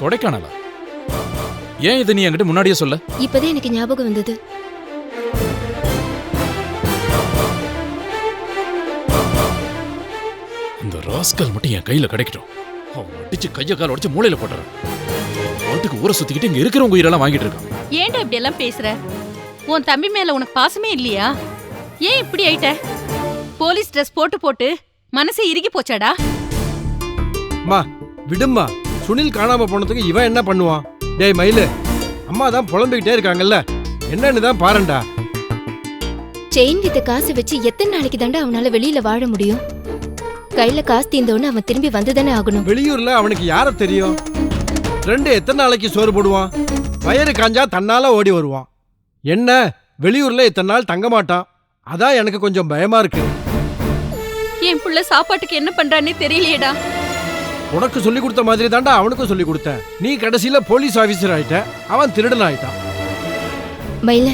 கொடைக்கானலா? ஏன் இதை நீ என்கிட்ட முன்னாடியே சொல்ல? இப்பதான் எனக்கு ஞாபகம் வந்தது. இந்த ராஸ்கல் மட்டும் என் கையில கிடைக்கட்டும். அவன் அடிச்சு கைய கால் உடைச்சு மூளையில போட்டுறான். பாட்டுக்கு ஊரை சுத்திக்கிட்டு இங்க இருக்கிறவங்க உயிரெல்லாம் வாங்கிட்டு இருக்கான். ஏன்டா இப்படி எல்லாம் பேசுற? உன் தம்பி மேல உனக்கு பாசமே இல்லையா? ஏன் இப்படி ஆயிட்ட? போலீஸ் ட்ரெஸ் போட்டு போட்டு மனசே இறுகி போச்சாடா? அம்மா விடும்மா, சுனில் காணாம போனதுக்கு இவன் என்ன பண்ணுவான்? டேய் மயிலு, அம்மா தான் புலம்பிக்கிட்டே இருக்காங்கல்ல, என்னன்னு தான் பாருண்டா. செயின் வித்த காசு வச்சு எத்தனை நாளைக்கு தாண்டா அவனால வெளியில வாழ முடியும்? கையில காசு தீர்ந்தோன்னு அவன் திரும்பி வந்துதானே ஆகணும். வெளியூர்ல அவனுக்கு யார தெரியும்? ரெண்டு எத்தனை நாளைக்கு சோறு போடுவான்? வயிறு காஞ்சா தன்னால ஓடி வருவான். என்ன வெளியூர்ல இத்தனை நாள் தங்க மாட்டான். அதான் எனக்கு கொஞ்சம் பயமா இருக்கு. என் புள்ள சாப்பாட்டுக்கு என்ன பண்றானே தெரியலையேடா. உனக்கு சொல்லி கொடுத்த மாதிரி தாண்டா அவனுக்கும் சொல்லி கொடுத்த. நீ கடைசியில போலீஸ் ஆபீசர் ஆயிட்ட, அவன் திருடன் ஆயிட்டான். மயில,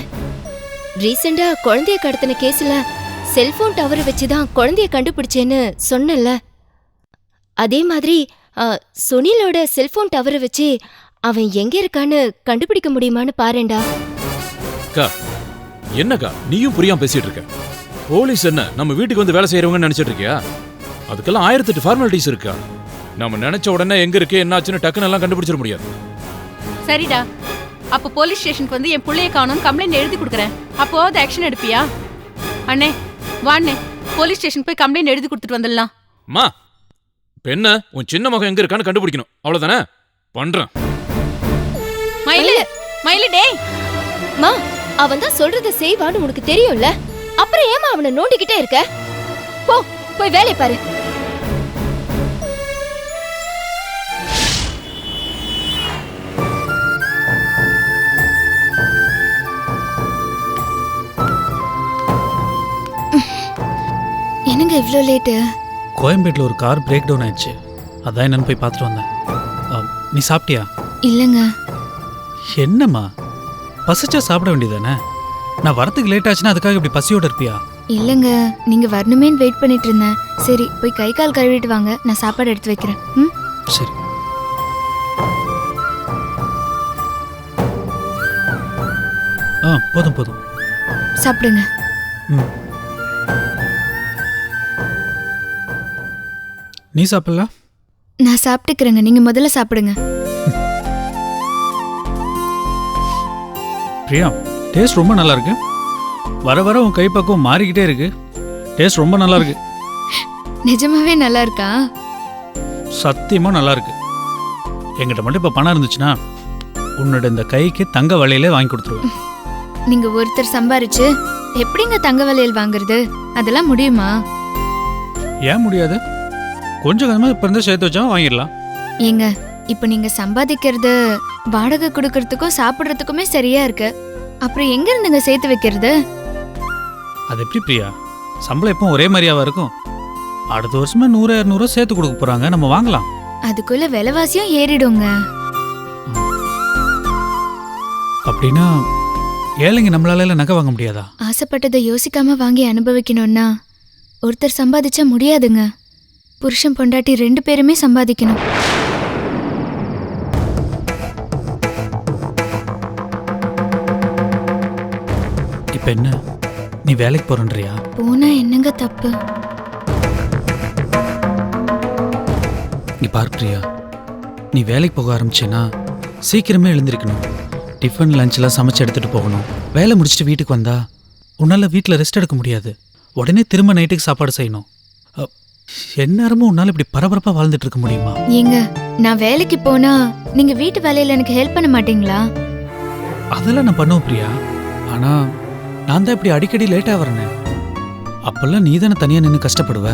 ரீசெண்டா குழந்தைய கடத்தின கேஸ்ல செல்போன் டவர் வச்சுதான் குழந்தைய கண்டுபிடிச்சேன்னு சொன்னல, அதே மாதிரி சுனிலோட செல்போன் டவரை வச்சு அவன் எங்க இருக்கான்னு கண்டுபிடிக்க முடியுமான்னு பாருண்டா. என்னக்கா நீயும் புரியாம பேசிட்டு இருக்க? போலீஸ் என்ன நம்ம வீட்டுக்கு வந்து வேலை செய்யறவங்கன்னு நினைச்சிட்டு இருக்கியா? அதுக்கெல்லாம் 1008 ஃபார்மாலிட்டிஸ் இருக்கா. நம்ம நினைச்ச உடனே எங்க இருக்கு என்னாச்சுன்னு டக்குன்னு எல்லாம் கண்டுபிடிச்சிட முடியாது. சரிடா, அப்ப போலீஸ் ஸ்டேஷனுக்கு வந்து என் புள்ளைய காணோம் கம்ப்ளைண்ட் எழுதி கொடுக்குறேன். அப்போ அது ஆக்ஷன் எடுப்பியா? அண்ணே வாண்ணே, போலீஸ் ஸ்டேஷன் போய் கம்ப்ளைண்ட் எழுதி கொடுத்துட்டு வந்துடலாம். அம்மா, பெண்ண உன் சின்ன மகன் எங்க இருக்கான்னு கண்டுபிடிக்கணும், அவ்வளவுதானே? பண்றேன். மயிலு மயிலு டேய் மா, அவன் தான் சொல்றத செய்வான்னு உனக்கு தெரியும்ல, அப்புறம் ஏமா அவனை நோண்டிக்கிட்டே இருக்க? போ போய் வேலை பாரு. என்னங்க இவ்ளோ லேட்டு? கோயம்பேட்டில் ஒரு கார் பிரேக் டவுன் ஆயிடுச்சு, அதான் என்னன்னு போய் பார்த்துட்டு வந்தேன். நீ சாப்பிட்டியா? இல்லைங்க. என்னம்மா, பசிச்சா சாப்பிட வேண்டியதானே? நான் வரத்துக்கு லேட் ஆச்சுன்னா அதுக்காக இப்படி பசியோட இருப்பியா? இல்லைங்க, நீங்க வரணுமேன்னு வெயிட் பண்ணிட்டு இருந்தேன். சரி போய் கை கால் கழுவிட்டு வாங்க, நான் சாப்பாடு எடுத்து வைக்கிறேன். ம் சரி. போதும் போதும், சாப்பிடுங்க. ம். நீ சாப்பிடல? நான் சாப்பிட்டுக்கிறேங்க, நீங்க முதல்ல சாப்பிடுங்க. பிரியா, டேஸ்ட் ரொம்ப நல்லா இருக்கு. வர வர உன் கைப்பக்குவம் மாறிக்கிட்டே இருக்கு. டேஸ்ட் ரொம்ப நல்லா இருக்கு. நிஜமாவே நல்லா இருக்கா? சத்தியமா நல்லா இருக்கு. என்கிட்ட மட்டும் இப்ப பணம் இருந்துச்சுன்னா உன்னோட இந்த கைக்கு தங்க வளையலே வாங்கி கொடுத்துருவேன். நீங்க ஒருத்தர் சம்பாரிச்சு எப்படிங்க தங்க வளையல் வாங்குறது? அதெல்லாம் முடியுமா? ஏன் முடியாது? கொஞ்சம் கொஞ்சமா இப்ப இருந்து சேர்த்து வச்சா வாங்கிடலாம். ஏங்க, இப்ப நீங்க சம்பாதிக்கிறது வாடகை கொடுக்கறதுக்கும் சாப்பிடுறதுக்குமே சரியா இருக்கு. அப்புறம் எங்க இருந்துங்க சேர்த்து வைக்கிறது? அது எப்படி பிரியா? சம்பளம் எப்பவும் ஒரே மாதிரியாவா இருக்கும்? அடுத்த வருஷமா 100-200 சேர்த்து கொடுக்க போறாங்க, நம்ம வாங்கலாம். அதுக்குள்ள விலைவாசியும் ஏறிடுங்க. அப்படின்னா ஏழைங்க நம்மளால நகை வாங்க முடியாதா? ஆசைப்பட்டதை யோசிக்காம வாங்கி அனுபவிக்கணும்னா ஒருத்தர் சம்பாதிச்சா முடியாதுங்க. புருஷன் பொண்டாட்டி 2 பேருமே சம்பாதிக்கணும். இப்ப என்ன, நீ வேலைக்கு போறன்றியா? போனா என்னங்க தப்பு? நீ பார் பிரியா, நீ வேலைக்கு போக ஆரம்பிச்சேன்னா சீக்கிரமே எழுந்திருக்கணும். டிஃபன் லஞ்செல்லாம் சமைச்சு எடுத்துட்டு போகணும். வேலை முடிச்சுட்டு வீட்டுக்கு வந்தா உன்னால வீட்டில் ரெஸ்ட் எடுக்க முடியாது. உடனே திரும்ப நைட்டுக்கு சாப்பாடு செய்யணும். எந்நேரமும் உன்னால இப்படி பரபரப்பா வாழ்ந்துட்டு இருக்க முடியுமா? ஏங்க, நான் வேலைக்கு போனா நீங்க வீட்டு வேலையில எனக்கு ஹெல்ப் பண்ண மாட்டீங்களா? அதெல்லாம் நான் பண்ணுவேன் பிரியா. ஆனா நான் தான் இப்படி அடிக்கடி லேட்டா வரேன். அப்பெல்லாம் நீ தானே தனியா நின்று கஷ்டப்படுவ.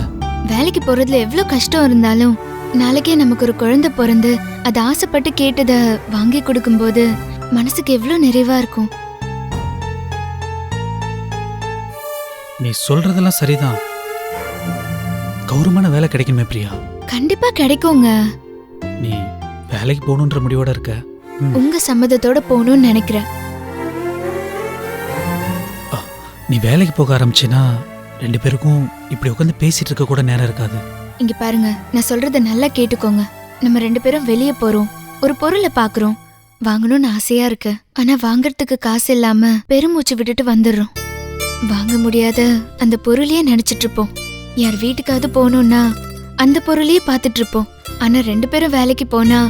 வேலைக்கு போறதுல எவ்வளவு கஷ்டம் இருந்தாலும் நாளைக்கே நமக்கு ஒரு குழந்தை பிறந்து அது ஆசைப்பட்டு கேட்டத வாங்கி கொடுக்கும்போது மனசுக்கு எவ்வளவு நிறைவா இருக்கும். நீ சொல்றதெல்லாம் சரிதான். கௌரவமான வேலை கிடைக்குமே பிரியா? கண்டிப்பா கிடைக்குங்க. நீ வேலைக்கு போகணுன்ற முடிவோட இருக்க. உங்க சம்மதத்தோட போகணும்னு நினைக்கிறேன். நீ வேலைக்கு போக ஆரம்பிச்சேன்னா 2 பேருக்கும் இப்படி உட்காந்து பேசிட்டு இருக்க கூட நேரம் இருக்காது. இங்க பாருங்க, நான் சொல்றத நல்லா கேட்டுக்கோங்க. நம்ம 2 பேரும் வெளியே போறோம். ஒரு பொருளை பாக்குறோம், வாங்கணும்னு ஆசையா இருக்கு. ஆனா வாங்கறதுக்கு காசு இல்லாம பெருமூச்சு விட்டுட்டு வந்துடுறோம். வாங்க முடியாத அந்த பொருளையே நினைச்சிட்டு இருப்போம். யார் வீட்டுக்காவது போகணும்னா அந்த பொருளையே பார்த்துட்டு இருப்போம். ஆனா 2 பேரும் வேலைக்கு போனா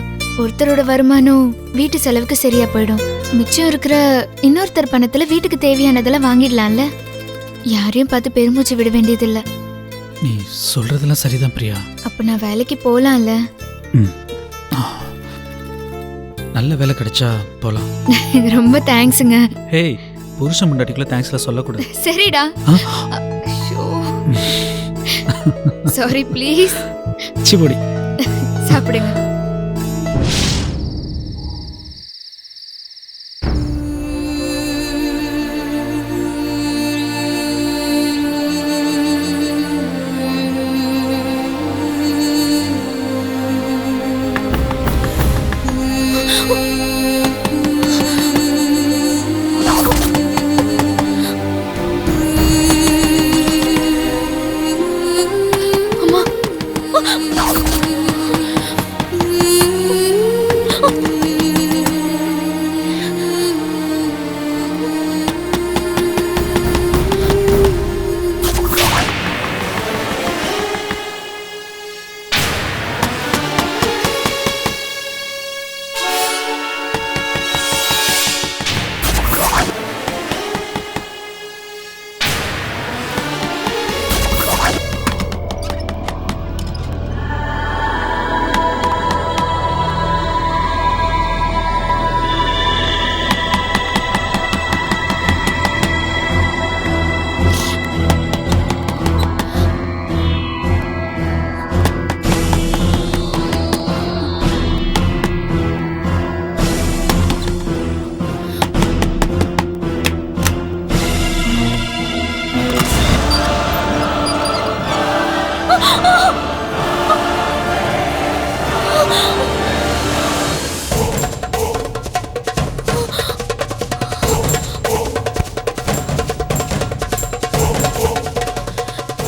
ஒருத்தரோட வருமானம் வீட்டு செலவுக்கு சரியா போயிடும். மிச்சம் இருக்கிற இன்னொருத்தர் பணத்துல வீட்டுக்கு தேவையானதெல்லாம் வாங்கிடலாம்ல. யாரையும் பார்த்து பெருமூச்சு விட வேண்டியதில்ல. நீ சொல்றதெல்லாம் சரிதான் பிரியா. அப்ப நான் வேலைக்கு போலாம்ல? ம். நல்ல வேலை கிடைச்சா போலாம். ரொம்ப தேங்க்ஸுங்க. ஹேய், புருஷன் முன்னாடிக்குள்ள தேங்க்ஸ்ல சொல்லக்கூடாது. சரிடா. Sorry please. சிபடி சாப்பிடுங்க.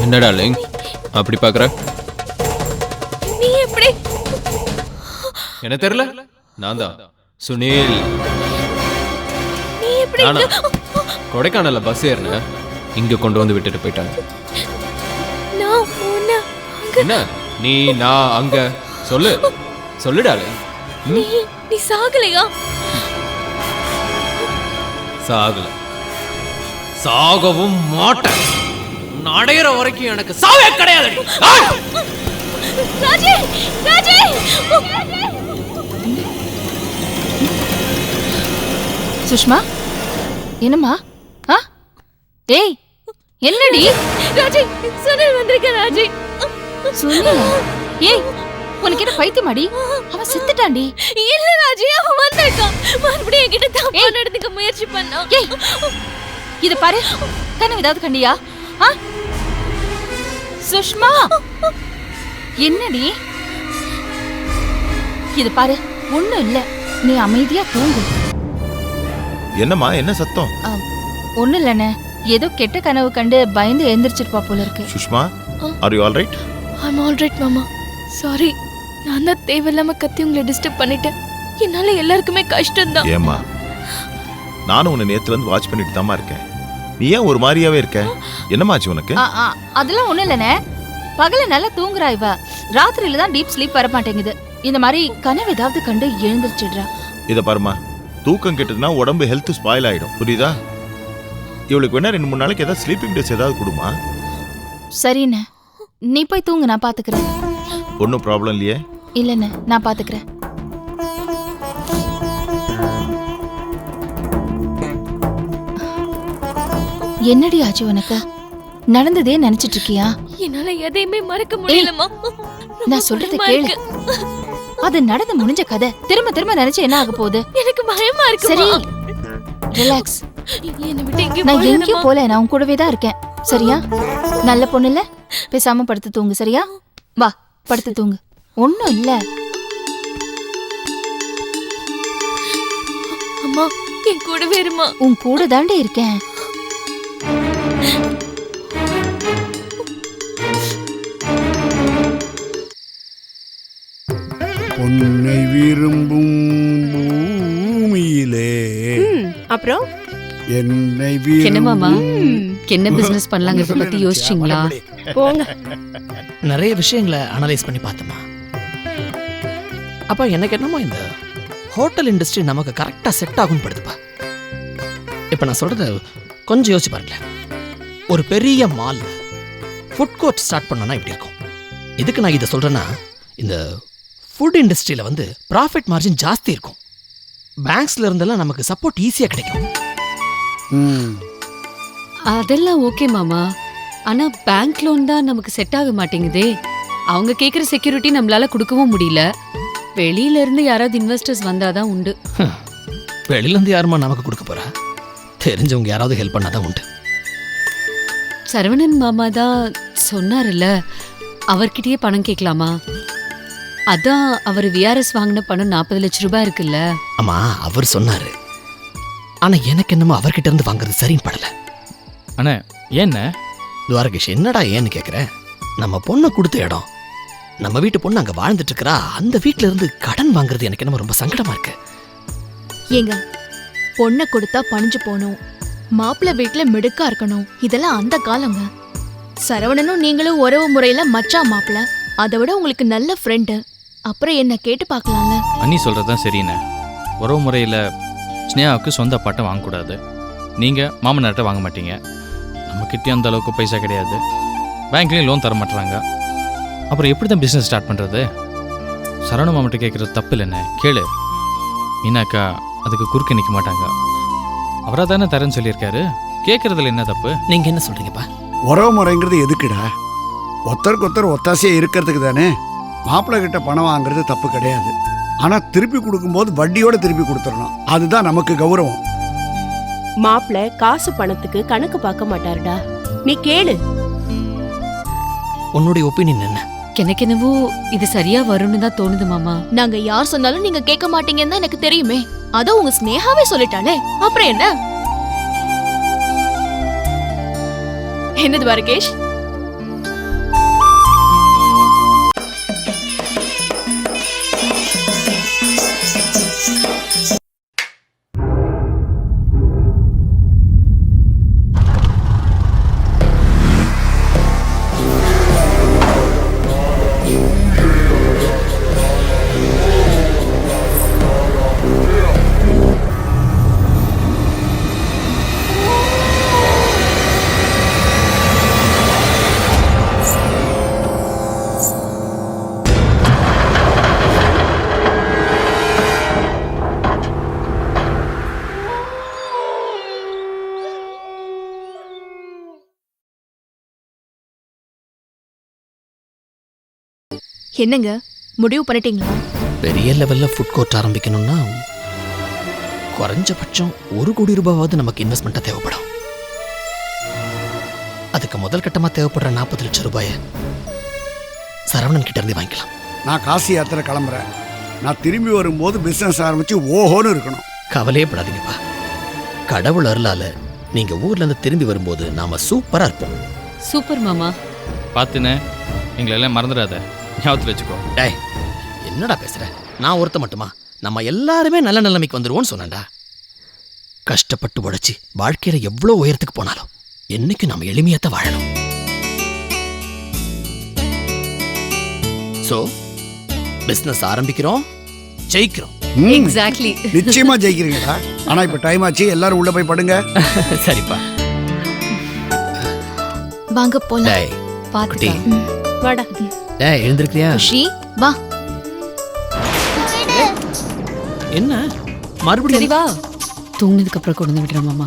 என்ன டார்லிங் அப்படி பார்க்குற? நீ எப்படி? என்ன தெரியல, நான் தான் சுனில். நீ எப்படி? நானா கொடைக்கானல்ல பஸ் ஏறினேன், இங்க கொண்டு வந்து விட்டுட்டு போயிட்டாங்க. நான் உன்னை என்ன நீ நான் அங்க சொல்லு சொல்லு டார்லிங். நீ சாகலையா? சாகல, சாகவும் மாட்டேன். அடையிற வரைக்கும் எனக்கு சாவே கிடையாது. ராஜே, ராஜே, சுஷ்மா, என்னம்மா? ஏய், என்னடி? ராஜே, சுனில் வந்திருக்க. ராஜே, சுனில்? ஏய், உனக்கு என்ன பைத்தியமாடி? அவன் செத்துட்டான்டி. இல்ல ராஜே, அவன் வந்திருக்கான். மறுபடியும் என்கிட்ட தப்பா நடந்துக்க முயற்சி பண்ணான். ஏய், இத பாரு, கனவு ஏதாவது கண்டியா? சுஷ்மா, என்னடி? இது பாரு, ஒண்ணும் இல்ல, நீ அமைதியா தூங்கு. என்னம்மா, என்ன சத்தம்? ஒண்ணும் இல்லண்ணே, ஏதோ கெட்ட கனவு கண்டு பயந்து எழுந்திரிச்சிருப்பா போல இருக்கு. Sushma, are you all right? I'm all right மாமா. சாரி, நான் தான் தேவையில்லாம கத்தி உங்களை டிஸ்டர்ப் பண்ணிட்டேன். என்னால எல்லாருக்குமே கஷ்டம் தான். ஏம்மா, நானும் உன்னை நேத்துல இருந்து வாட்ச் பண்ணிட்டு தாமா இருக்கேன். நீ ஏன் ஒரு மாதிரியாவே இருக்க? என்னமாச்சு உனக்கு? அதெல்லாம் ஒண்ணும் இல்லண்ணே, பகல நல்லா தூங்குறா இவ, ராத்திரியில தான் டீப் ஸ்லீப் வர மாட்டேங்குது. இந்த மாதிரி கனவு ஏதாவது கண்டு எழுந்திரிச்சிடுறா. இத பாருமா, தூக்கம் கெட்டதுன்னா உடம்பு ஹெல்த் ஸ்பாயில் ஆயிடும், புரியுதா? இவளுக்கு வேணா 2-3 நாளைக்கு ஏதாவது ஸ்லீப்பிங் டேஸ் ஏதாவது கொடுமா? சரிண்ணே, நீ போய் தூங்கு, நான் பாத்துக்கிறேன். ஒன்னும் ப்ராப்ளம் இல்லையே? இல்லண்ணே, நான் பாத்துக்கிறேன். என்னடி ஆச்சு உனக்கு? நடந்ததே நினைச்சிட்டு இருக்கியா? என்னால எதையுமே மறக்க முடியலமா. நான் சொல்றத கேளு, அது நடந்து முடிஞ்ச கதை. திரும்ப திரும்ப நினைச்சு என்ன ஆக போகுது? எனக்கு பயமா இருக்கு. சரி, ரிலாக்ஸ். என்ன விட்டு எங்க நான் எங்கேயும் போல, நான் உன் கூடவே தான் இருக்கேன். சரியா? நல்ல பொண்ணு இல்ல, பேசாம படுத்து தூங்கு. சரியா? வா, படுத்து தூங்கு. ஒண்ணும் இல்ல. அம்மா, என் கூடவே இருமா. உன் கூட தாண்டே இருக்கேன். பொன்னை விரும்பும் அப்புறம் என்னை என்ன மாமா என்ன பிசினஸ் பண்ணலாங்கிறத பத்தி யோசிச்சீங்களா? போங்க. நிறைய விஷயங்களை அனலைஸ் பண்ணி பார்த்தோமா. அப்பா எனக்கு என்னமோ இந்த ஹோட்டல் இண்டஸ்ட்ரி நமக்கு கரெக்டாக செட் ஆகும்னு படுதுப்பா. இப்போ நான் சொல்கிறத கொஞ்சம் யோசிச்சு பாருங்களேன். ஒரு பெரிய மாலில் ஃபுட் கோர்ட் ஸ்டார்ட் பண்ணோன்னா இப்படி இருக்கும். இதுக்கு நான் இதை சொல்கிறேன்னா, இந்த ஃபுட் இண்டஸ்ட்ரியில் வந்து ப்ராஃபிட் மார்ஜின் ஜாஸ்தி இருக்கும். பேங்க்ஸில் இருந்தெல்லாம் நமக்கு சப்போர்ட் ஈஸியாக கிடைக்கும். அதெல்லாம் ஓகே மாமா. ஆனா பேங்க் லோன் தான் நமக்கு செட் ஆக மாட்டேங்குதே. அவங்க கேக்குற செக்யூரிட்டி நம்மளால கொடுக்கவும் முடியல. வெளியில இருந்து யாராவது இன்வெஸ்டர்ஸ் வந்தாதான் உண்டு. வெளியிலேருந்து யாருமா நமக்கு கொடுக்க போறா? தெரிஞ்சவங்க யாராவது ஹெல்ப் பண்ணாதான் உண்டு. சரவணன் மாமா தான் சொன்னார்ல, அவர்கிட்டயே பணம் கேட்கலாமா? அதான் அவர் விஆர்எஸ் வாங்கின பணம் 40 லட்சம் ரூபாய் இருக்குல்ல. ஆமா, அவர் சொன்னாரு. ஆனா எனக்கு என்னமோ அவர்கிட்ட இருந்து வாங்குறது சரின்னு படல. அண்ணே ஏன்ன துவாரகேஷ், என்னடா ஏன்னு கேட்குறேன். நம்ம பொண்ணை கொடுத்த இடம், நம்ம வீட்டு பொண்ணு அங்கே வாழ்ந்துட்டு இருக்கிறா. அந்த வீட்டில இருந்து கடன் வாங்குறது எனக்கு என்னமோ ரொம்ப சங்கடமா இருக்கு. ஏங்க, பொண்ணை கொடுத்தா பணிஞ்சு போகணும், மாப்பிள்ளை வீட்டுல மிடுக்கா இருக்கணும், இதெல்லாம் அந்த காலங்க. சரவணனும் நீங்களும் உறவு முறையில மச்சா மாப்பிள்ள, அதை விட உங்களுக்கு நல்ல ஃப்ரெண்டு. அப்புறம் என்ன கேட்டு பார்க்கலாம்ல. அண்ணி சொல்கிறதான் சரிண்ணே. உறவு முறையில் ஸ்னேகாவுக்கு சொந்த பாட்டை வாங்கக்கூடாது. நீங்கள் மாமனார்ட்ட வாங்க மாட்டீங்க. நம்மக்கிட்டே அந்த அளவுக்கு பைசா கிடையாது. பேங்க்லேயும் லோன் தர மாட்டுறாங்க. அப்புறம் எப்படி தான் பிஸ்னஸ் ஸ்டார்ட் பண்ணுறது? சரவண மாமட்ட கேட்குறது தப்பு இல்லைண்ணே, கேளு. மீனாக்கா அதுக்கு குறுக்க நிற்க மாட்டாங்க. அவராக தானே தரேன்னு சொல்லியிருக்காரு. கேட்குறதுல என்ன தப்பு? நீங்கள் என்ன சொல்கிறீங்கப்பா? உறவு முறைங்கிறது எதுக்குடா? ஒருத்தருக்கு ஒருத்தர் ஒத்தாசையாக இருக்கிறதுக்கு தானே. மாப்பிள்ளை கிட்ட பணம் வாங்குறது தப்பு கிடையாது. ஆனால் திருப்பி கொடுக்கும்போது வட்டியோட திருப்பி கொடுத்துடணும். அதுதான் நமக்கு கௌரவம். மாப்பிள்ளை காசு பணத்துக்கு கணக்கு பார்க்க மாட்டாருடா. நீ கேளு. உன்னுடைய ஒப்பீனியன் என்ன? எனக்கு என்னவோ இது சரியா வரும்னு தான் தோணுது மாமா. நாங்க யார் சொன்னாலும் நீங்க கேட்க மாட்டீங்கன்னு தான் எனக்கு தெரியுமே. அதோ உங்க ஸ்னேகாவே சொல்லிட்டாளே, அப்புறம் என்ன? என்னது துவாரகேஷ்? என்னங்க முடிவு பண்ணிட்டீங்களா? பெரிய லெவலில் ஃபுட் கோர்ட் ஆரம்பிக்கணும்னா குறைஞ்சபட்சம் 1 கோடி ரூபாயாவது நமக்கு இன்வெஸ்ட்மெண்ட்டாக தேவைப்படும். அதுக்கு முதல் கட்டமாக தேவைப்படுற 40 லட்சம் ரூபாயை சரவணன் கிட்ட இருந்து வாங்கிக்கலாம். நான் காசி யாத்திரை கிளம்புறேன். நான் திரும்பி வரும்போது பிஸ்னஸ் ஆரம்பித்து ஓஹோன்னு இருக்கணும். கவலையே படாதீங்கப்பா. கடவுள் அருளால நீங்கள் ஊர்லேருந்து திரும்பி வரும்போது நாம் சூப்பராக இருப்போம். சூப்பர் மாமா. பார்த்துண்ணே, எங்களெல்லாம் மறந்துடாத, ஞாபகத்தில் வச்சுக்கோ. டேய், என்னடா பேசுற? நான் ஒருத்த மட்டுமா? நம்ம எல்லாருமே நல்ல நிலைமைக்கு வந்துருவோம்னு சொன்னேன்டா. கஷ்டப்பட்டு உழைச்சி வாழ்க்கையில எவ்வளோ உயரத்துக்கு போனாலும் என்னைக்கு நம்ம எளிமையாத்தான் வாழணும். சோ பிசினஸ் ஆரம்பிக்கிறோம், ஜெயிக்கிறோம். எக்ஸாக்ட்லி. நிச்சயமா ஜெயிக்கிறீங்களா? ஆனா இப்ப டைம் ஆச்சு, எல்லாரும் உள்ள போய் படுங்க. சரிப்பா, வாங்க போலாம். டேய் பாத்துடா. வாடா. டேய், எழுந்திருக்கிறியா? ஸ்ரீ வா. என்ன மறுபடியும்? சரி வா, தூங்கினதுக்கு அப்புறம் கொண்டு வந்து விடுறேன் மாமா.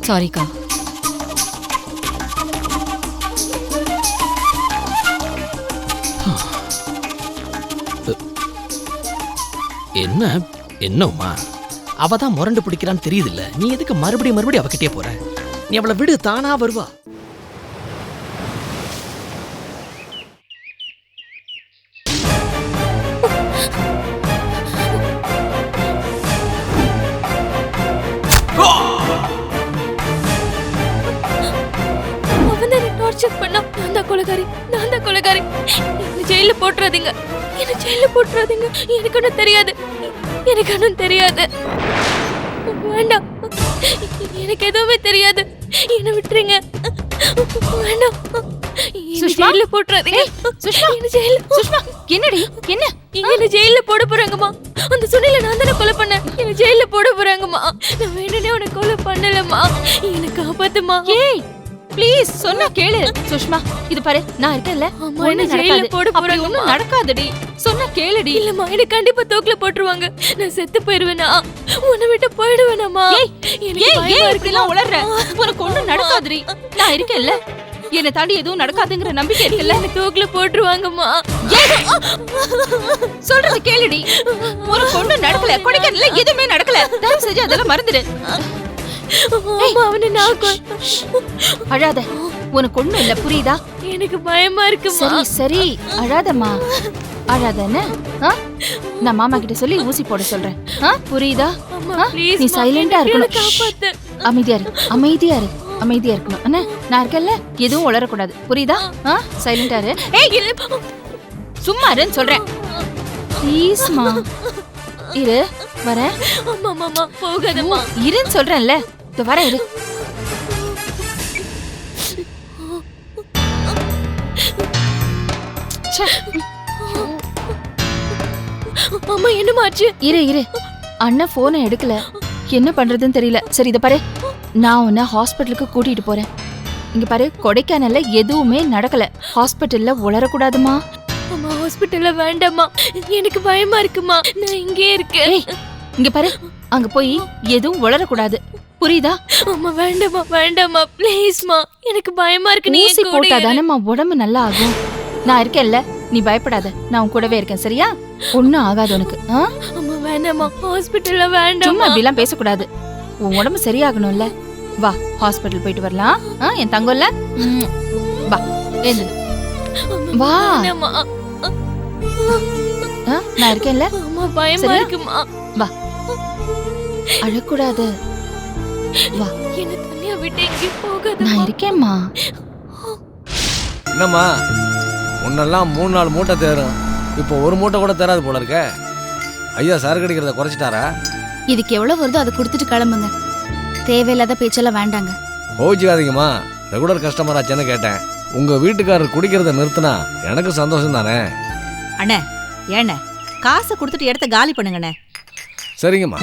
சாரிக்கா. என்ன என்னம்மா, அவ தான் முரண்டு பிடிக்கிறான்னு தெரியுது இல்ல? நீ எதுக்கு மறுபடியும் அவகிட்டே போற? நீ அவளை விடு, தானா வருவா. நான் தான் கொலைகாரி. என்ன ஜெயில போட்டுறாதீங்க, எனக்கு ஒன்றும் தெரியாது. எனக்கு ஒன்றும் தெரியாது. வேண்டாம், எனக்கு எதுவுமே தெரியாது. என்ன விட்டுருங்க. வேண்டாம், சுஷ்மா ஜெயில போட்டுறாதீங்க. சுஷ்மா என்ன ஜெயில சுஷ்மா என்னடி என்ன என்ன ஜெயில போட போறாங்கம்மா. அந்த சுனில நான் தானே கொலை பண்ணேன். என்ன ஜெயில போட போறாங்கம்மா. நான் வேணுனே உன்னை கொலை பண்ணலம்மா. என்ன காப்பாத்துமா. ஏய் ப்ளீஸ் சொன்னா கேளு சுஷ்மா. இது பாரு நான் இருக்கேன்ல. அம்மா என்ன ஜெயில போட போறாங்க. ஒண்ணும் நடக்காதடி. சொன்னா கேளுடி. இல்லம்மா, என்ன கண்டிப்பா தூக்குல போட்டுருவாங்க. நான் செத்து போயிருவேனா? உன்னை விட்டு போயிடுவேனாமா? ஏய் இப்படிலாம் உளர்ற. உனக்கு ஒண்ணும் நடக்காதுடி. நான் இருக்கேன்ல. என்னை தாண்டி எதுவும் நடக்காதுங்கிற நம்பிக்கை இருக்குல்ல. தூக்குல போட்டுருவாங்கம்மா. சொல்றது கேளுடி. உனக்கு ஒண்ணும் நடக்கல. கொடைக்கானல எதுவுமே நடக்கல. தயவு செஞ்சு அதெல்லாம் மறந்துடு. அவனை நான் அழாத. உனக்கு ஒண்ணும் இல்ல, புரியுதா? எனக்கு பயமா இருக்கு. சரி சரி அழாதம்மா. அழாதன்னு நான் மாமா கிட்ட சொல்லி ஊசி போட சொல்றேன். புரியுதா? நீ சைலண்டா இருக்கணும். அமைதியா இரு, அமைதியா இரு, அமைதியா இருக்கணும். அண்ணா நான் இருக்கேன்ல. எதுவும் உளரக்கூடாது, புரியுதா? சைலண்டா இரு. ஏய் சும்மா இருன்னு சொல்றேன். ப்ளீஸ்மா இரு, வரேன். அம்மா மாமா போகாதம்மா. இருன்னு சொல்றேன்ல. இதோ வரேன், இரு. அம்மா என்னமாச்சு? இரு இரு, அண்ணன் போனை எடுக்கல. என்ன பண்றதுன்னு தெரியல. சரி இத பாரு, நான் உன்னை ஹாஸ்பிட்டலுக்கு கூட்டிட்டு போறேன். இங்க பாரு, கொடைக்கானல்ல எதுவுமே நடக்கல. ஹாஸ்பிட்டல்ல உளரக்கூடாதுமா. அம்மா ஹாஸ்பிட்டல்ல வேண்டாம்மா, எனக்கு பயமா இருக்குமா. நான் இங்கே இருக்கேன். இங்க பாரு, அங்க போய் எதுவும் உளரக்கூடாது, புரியுதா? அம்மா வேண்டாம்மா, வேண்டாம்மா ப்ளீஸ்மா, எனக்கு பயமா இருக்கு. நீ ஊசி போட்டாதானேம்மா உடம்பு நல்லா ஆகும். நான் இருக்கேன்ல, நீ பயப்படாத. நான் உன் கூடவே இருக்கேன், சரியா? ஒன்னும் ஆகாது உனக்கு. அம்மா வேண்டாம்மா, ஹாஸ்பிட்டல்ல வேண்டாம். சும்மா அப்படிலாம் பேசக்கூடாது. உன் உடம்பு சரியாகணும்ல. வா ஹாஸ்பிட்டல் போயிட்டு வரலாம். என் தங்கம்ல, வா எழுந்து வா. நான் இருக்கேன்ல. அம்மா பயமா இருக்குமா. வா, அழக்கூடாது. வா, என்ன தனியா விட்டு எங்க போகாத. நான் இருக்கேம்மா. என்னம்மா முன்னெல்லாம் 3-4 மூட்டை தேரும், இப்போ ஒரு மூட்டை கூட தேராது போல இருக்க. ஐயா சரக்கு அடிக்கிறத குறைச்சிட்டாரா? இதுக்கு எவ்வளவு வருதோ அதை கொடுத்துட்டு கிளம்புங்க. தேவையில்லாத பேச்செல்லாம் வேண்டாங்க. கோவிச்சுக்காதீங்கம்மா, ரெகுலர் கஸ்டமர் ஆச்சேன்னு கேட்டேன். உங்க வீட்டுக்காரர் குடிக்கிறத நிறுத்தினா எனக்கு சந்தோஷம் தானே. அண்ணே ஏண்ணே காசை கொடுத்துட்டு இடத்த காலி பண்ணுங்கண்ணே. சரிங்கம்மா.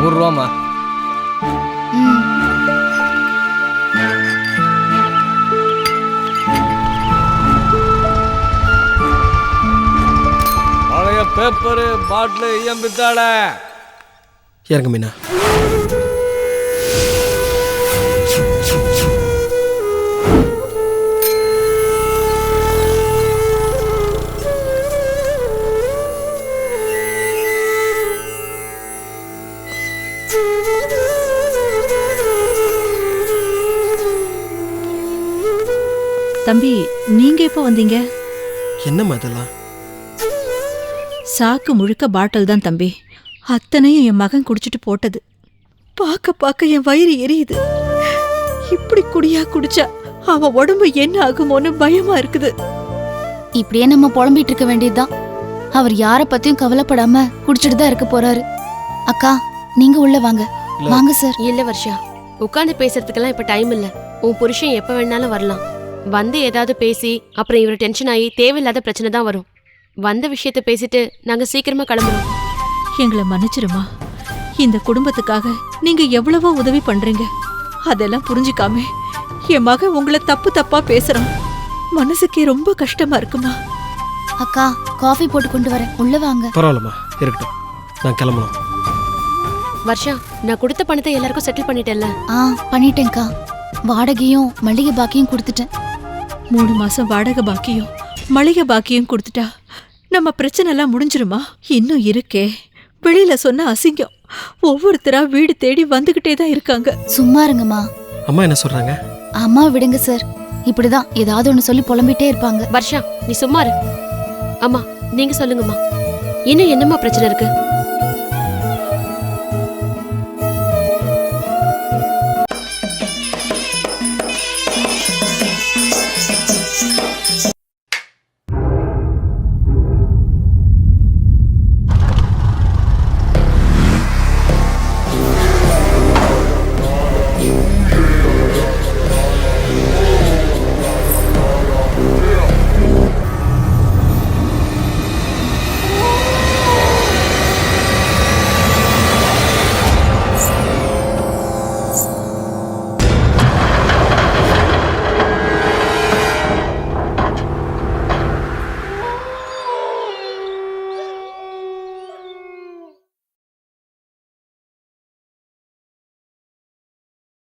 ₹100. பழைய பேப்பரு பாட்டிலு ஐயம்பித்தாள இறங்க மீனா. தம்பி நீங்க எப்போ வந்தீங்க? என்னம்மா இதெல்லாம்? சாக்கு முழுக்க பாட்டில் தான் தம்பி. அத்தனையும் என் மகன் குடிச்சிட்டு போட்டது. பார்க்க பார்க்க என் வயிறு எரியுது. இப்படி குடியா குடிச்சா அவன் உடம்பு என்ன ஆகுமோன்னு பயமா இருக்குது. இப்படியே நம்ம புலம்பிட்டு இருக்க வேண்டியதுதான். அவர் யார பத்தியும் கவலைப்படாம குடிச்சிட்டு தான் இருக்க போறாரு. அக்கா நீங்க உள்ள வாங்க. வாங்க சார். இல்ல வர்ஷா, உட்கார்ந்து பேசுறதுக்கெல்லாம் இப்ப டைம் இல்ல. உன் புருஷன் எப்ப வேணாலும் வரலாம். வந்து ஏதாவது பேசி அப்புறம் இவரு டென்ஷன் ஆகி தேவையில்லாத பிரச்சனை தான் வரும். வந்த விஷயத்த பேசிட்டு நாங்க சீக்கிரமா கிளம்புறோம். எங்களை மன்னிச்சிருமா. இந்த குடும்பத்துக்காக நீங்க எவ்வளவோ உதவி பண்றீங்க. அதெல்லாம் புரிஞ்சுக்காம என் மகன் உங்களை தப்பு தப்பா பேசுறான். மனசுக்கே ரொம்ப கஷ்டமா இருக்குமா. அக்கா காஃபி போட்டு கொண்டு வரேன், உள்ள வாங்க. பரவாயில்லம்மா, இருக்கட்டும், நான் கிளம்பணும். வர்ஷா, நான் கொடுத்த பணத்தை எல்லாருக்கும் செட்டில் பண்ணிட்டேன்ல? பண்ணிட்டேன்க்கா. வாடகையும் மளிகை பாக்கியும் கொடுத்துட்டேன். 3 மாசம் வாடகை பாக்கியும் மளிகை பாக்கியும் கொடுத்துட்டா நம்ம பிரச்சனை எல்லாம் முடிஞ்சிருமா? இன்னும் இருக்கே, வெளியில சொன்ன அசிங்கம். ஒவ்வொருத்தரா வீடு தேடி வந்துகிட்டே தான் இருக்காங்க. சும்மா இருங்கம்மா. அம்மா என்ன சொல்றாங்க? அம்மா விடுங்க சார், இப்படிதான் ஏதாவது ஒண்ணு சொல்லி புலம்பிட்டே இருப்பாங்க. வர்ஷா நீ சும்மா இரு. அம்மா நீங்க சொல்லுங்கம்மா, இன்னும் என்னம்மா பிரச்சனை இருக்கு?